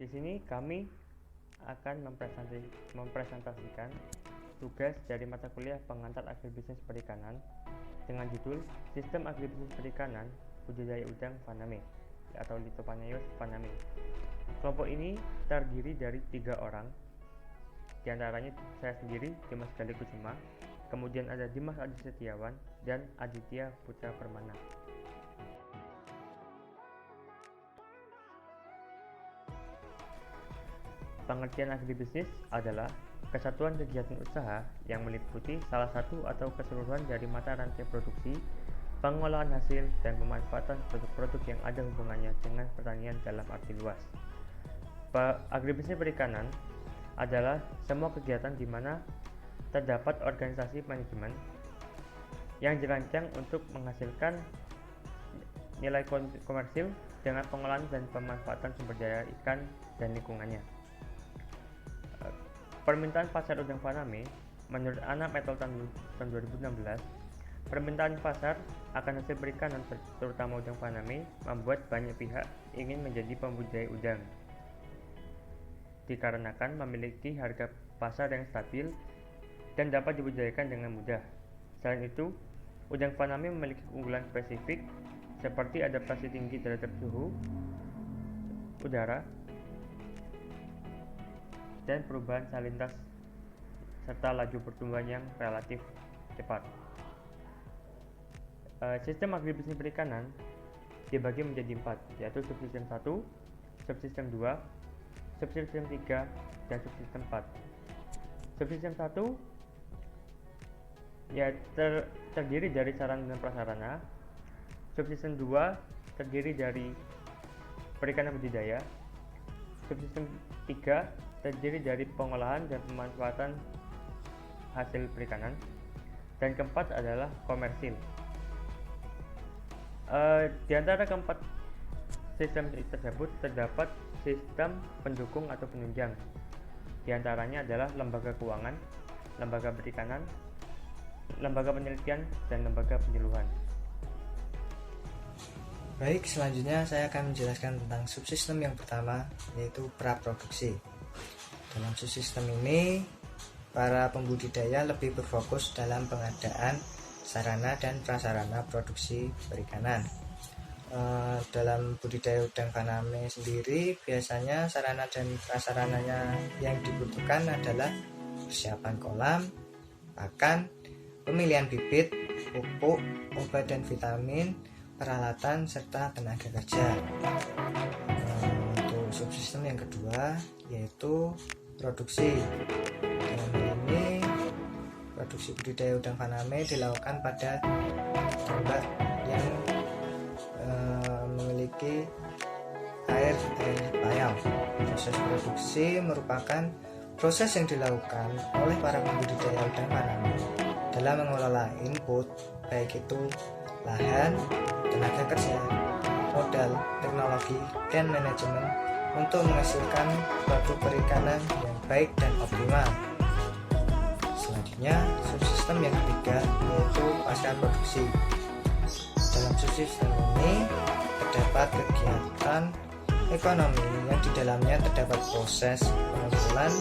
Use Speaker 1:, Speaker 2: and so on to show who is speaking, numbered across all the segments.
Speaker 1: Di sini kami akan mempresentasikan tugas dari mata kuliah pengantar agribisnis perikanan dengan judul Sistem Agribisnis Perikanan Budidaya Udang Faname atau Lithophanius faname. Kelompok ini terdiri dari 3 orang, di antaranya saya sendiri, Dimas Gali Kusuma, kemudian ada Dimas Adi Setiawan dan Aditya Putra Permana. Pengertian agribisnis adalah kesatuan kegiatan usaha yang meliputi salah satu atau keseluruhan dari mata rantai produksi, pengolahan hasil, dan pemanfaatan produk-produk yang ada hubungannya dengan pertanian dalam arti luas. Agribisnis perikanan adalah semua kegiatan di mana terdapat organisasi manajemen yang dirancang untuk menghasilkan nilai komersil dengan pengolahan dan pemanfaatan sumber daya ikan dan lingkungannya. Permintaan pasar udang faname menurut Anna et al. tahun 2016, permintaan pasar akan hasil perikanan terutama udang faname membuat banyak pihak ingin menjadi pembudidaya udang dikarenakan memiliki harga pasar yang stabil dan dapat dibudidayakan dengan mudah. Selain itu, udang faname memiliki keunggulan spesifik seperti adaptasi tinggi terhadap suhu udara dan perubahan salintas serta laju pertumbuhan yang relatif cepat. Sistem agribisnis perikanan dibagi menjadi 4, yaitu subsistem 1, subsistem 2, subsistem 3, dan subsistem 4. Subsistem 1 terdiri dari sarana dan prasarana. Subsistem 2 terdiri dari perikanan budidaya. Subsistem 3 terdiri dari pengolahan dan pemanfaatan hasil perikanan, dan keempat adalah komersil. Di antara keempat sistem tersebut terdapat sistem pendukung atau penunjang. Di antaranya adalah lembaga keuangan, lembaga perikanan, lembaga penelitian, dan lembaga penyuluhan.
Speaker 2: Baik, selanjutnya saya akan menjelaskan tentang subsistem yang pertama, yaitu praproduksi. Dalam subsistem ini, para pembudidaya lebih berfokus dalam pengadaan sarana dan prasarana produksi perikanan. Dalam budidaya udang faname sendiri, biasanya sarana dan prasarananya yang dibutuhkan adalah persiapan kolam, pakan, pemilihan bibit, pupuk, obat dan vitamin, peralatan, serta tenaga kerja. Untuk subsistem yang kedua, yaitu produksi. Dalam hal ini, produksi budidaya udang faname dilakukan pada tambak yang memiliki air payau. Proses produksi merupakan proses yang dilakukan oleh para pembudidaya udang faname dalam mengelola input, baik itu lahan, tenaga kerja, modal, teknologi, dan manajemen untuk menghasilkan produk perikanan yang baik dan optimal. Selanjutnya, subsistem yang ketiga yaitu pasca produksi. Dalam subsistem ini terdapat kegiatan ekonomi yang di dalamnya terdapat proses pengumpulan,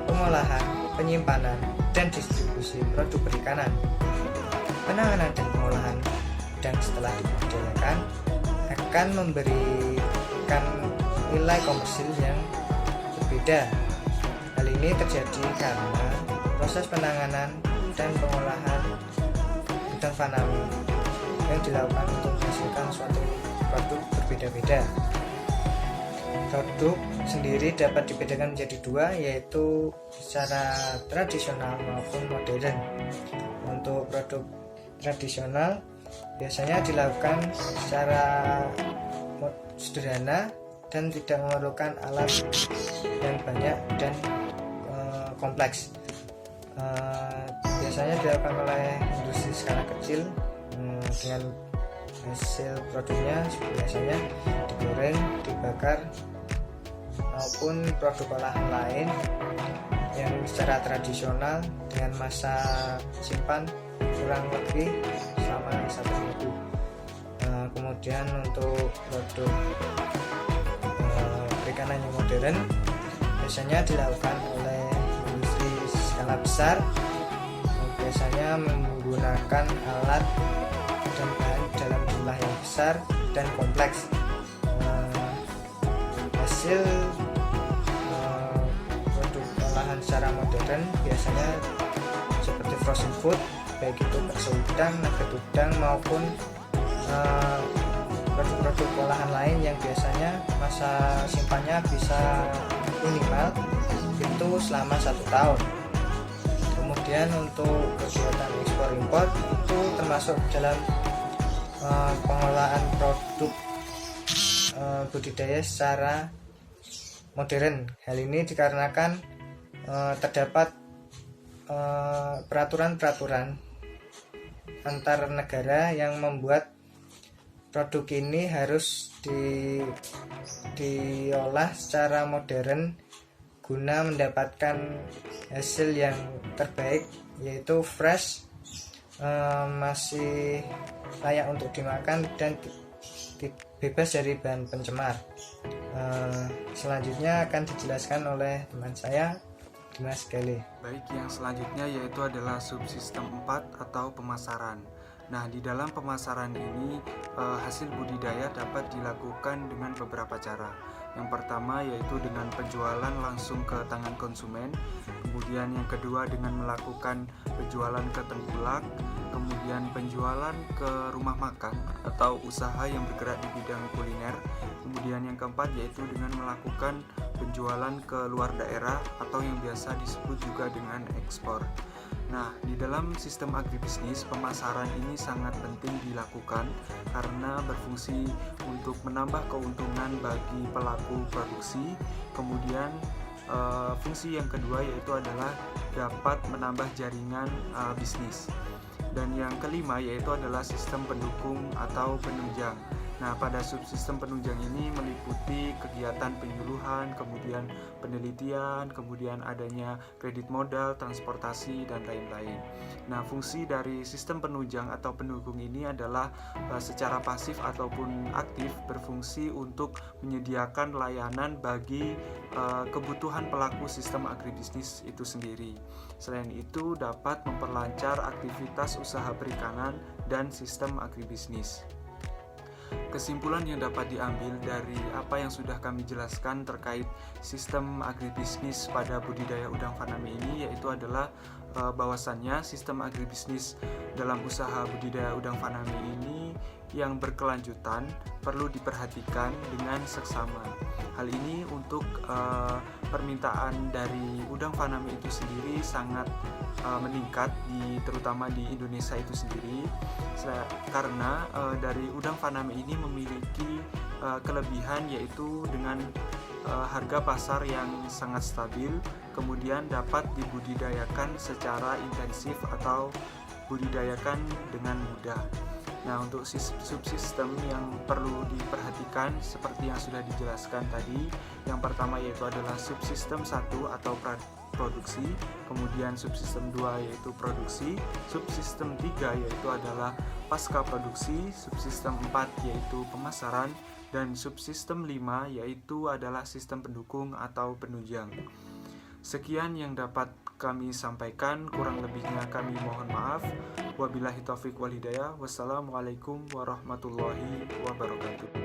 Speaker 2: pengolahan, penyimpanan, dan distribusi produk perikanan. Penanganan dan pengolahan udang setelah dibudidayakan akan memberikan nilai komersil yang berbeda. Hal ini terjadi karena proses penanganan dan pengolahan udang faname yang dilakukan untuk menghasilkan suatu produk berbeda-beda. Produk sendiri dapat dibedakan menjadi 2, yaitu secara tradisional maupun modern. Untuk produk tradisional biasanya dilakukan secara sederhana dan tidak memerlukan alat yang banyak dan kompleks. Biasanya dilakukan oleh industri skala kecil dengan hasil produknya biasanya digoreng, dibakar, maupun produk olahan lain yang secara tradisional dengan masa simpan kurang lebih selama 1 minggu. Kemudian untuk produk pelayanan yang modern biasanya dilakukan oleh industri skala besar, biasanya menggunakan alat dan bahan dalam jumlah yang besar dan kompleks. Hasil produk olahan secara modern biasanya seperti frozen food, baik itu bakso udang, nugget udang maupun produk-produk olahan lain yang biasanya masa simpannya bisa minimal itu selama 1 tahun. Kemudian untuk kegiatan ekspor impor itu termasuk dalam pengelolaan produk budidaya secara modern. Hal ini dikarenakan terdapat peraturan-peraturan antar negara yang membuat produk ini harus diolah secara modern guna mendapatkan hasil yang terbaik, yaitu fresh, masih layak untuk dimakan dan bebas dari bahan pencemar. Selanjutnya akan dijelaskan oleh teman saya, Dimas Gale.
Speaker 3: Baik, yang selanjutnya yaitu adalah subsistem 4 atau pemasaran. Nah, di dalam pemasaran ini hasil budidaya dapat dilakukan dengan beberapa cara. Yang pertama yaitu dengan penjualan langsung ke tangan konsumen, kemudian yang kedua dengan melakukan penjualan ke tengkulak, kemudian penjualan ke rumah makan atau usaha yang bergerak di bidang kuliner, kemudian yang keempat yaitu dengan melakukan penjualan ke luar daerah atau yang biasa disebut juga dengan ekspor. Nah, di dalam sistem agribisnis, pemasaran ini sangat penting dilakukan karena berfungsi untuk menambah keuntungan bagi pelaku produksi. Kemudian fungsi yang kedua yaitu adalah dapat menambah jaringan bisnis. Dan yang kelima yaitu adalah sistem pendukung atau penunjang. Nah, pada subsistem penunjang ini meliputi kegiatan penyuluhan, kemudian penelitian, kemudian adanya kredit modal, transportasi, dan lain-lain. Nah, fungsi dari sistem penunjang atau pendukung ini adalah secara pasif ataupun aktif berfungsi untuk menyediakan layanan bagi kebutuhan pelaku sistem agribisnis itu sendiri. Selain itu, dapat memperlancar aktivitas usaha perikanan dan sistem agribisnis. Kesimpulan yang dapat diambil dari apa yang sudah kami jelaskan terkait sistem agribisnis pada budidaya udang faname ini yaitu adalah bahwasannya sistem agribisnis dalam usaha budidaya udang faname ini yang berkelanjutan perlu diperhatikan dengan seksama. Hal ini untuk permintaan dari udang faname itu sendiri sangat meningkat terutama di Indonesia itu sendiri karena dari udang faname ini memiliki kelebihan yaitu dengan harga pasar yang sangat stabil, kemudian dapat dibudidayakan secara intensif atau budidayakan dengan mudah. Nah, untuk subsistem yang perlu diperhatikan seperti yang sudah dijelaskan tadi, yang pertama yaitu adalah subsistem 1 atau produksi, kemudian subsistem 2 yaitu produksi, subsistem 3 yaitu adalah pasca produksi, subsistem 4 yaitu pemasaran, dan subsistem 5 yaitu adalah sistem pendukung atau penunjang. Sekian yang dapat kami sampaikan, kurang lebihnya kami mohon maaf. Wabillahi taufiq wal hidayah. Wassalamualaikum warahmatullahi wabarakatuh.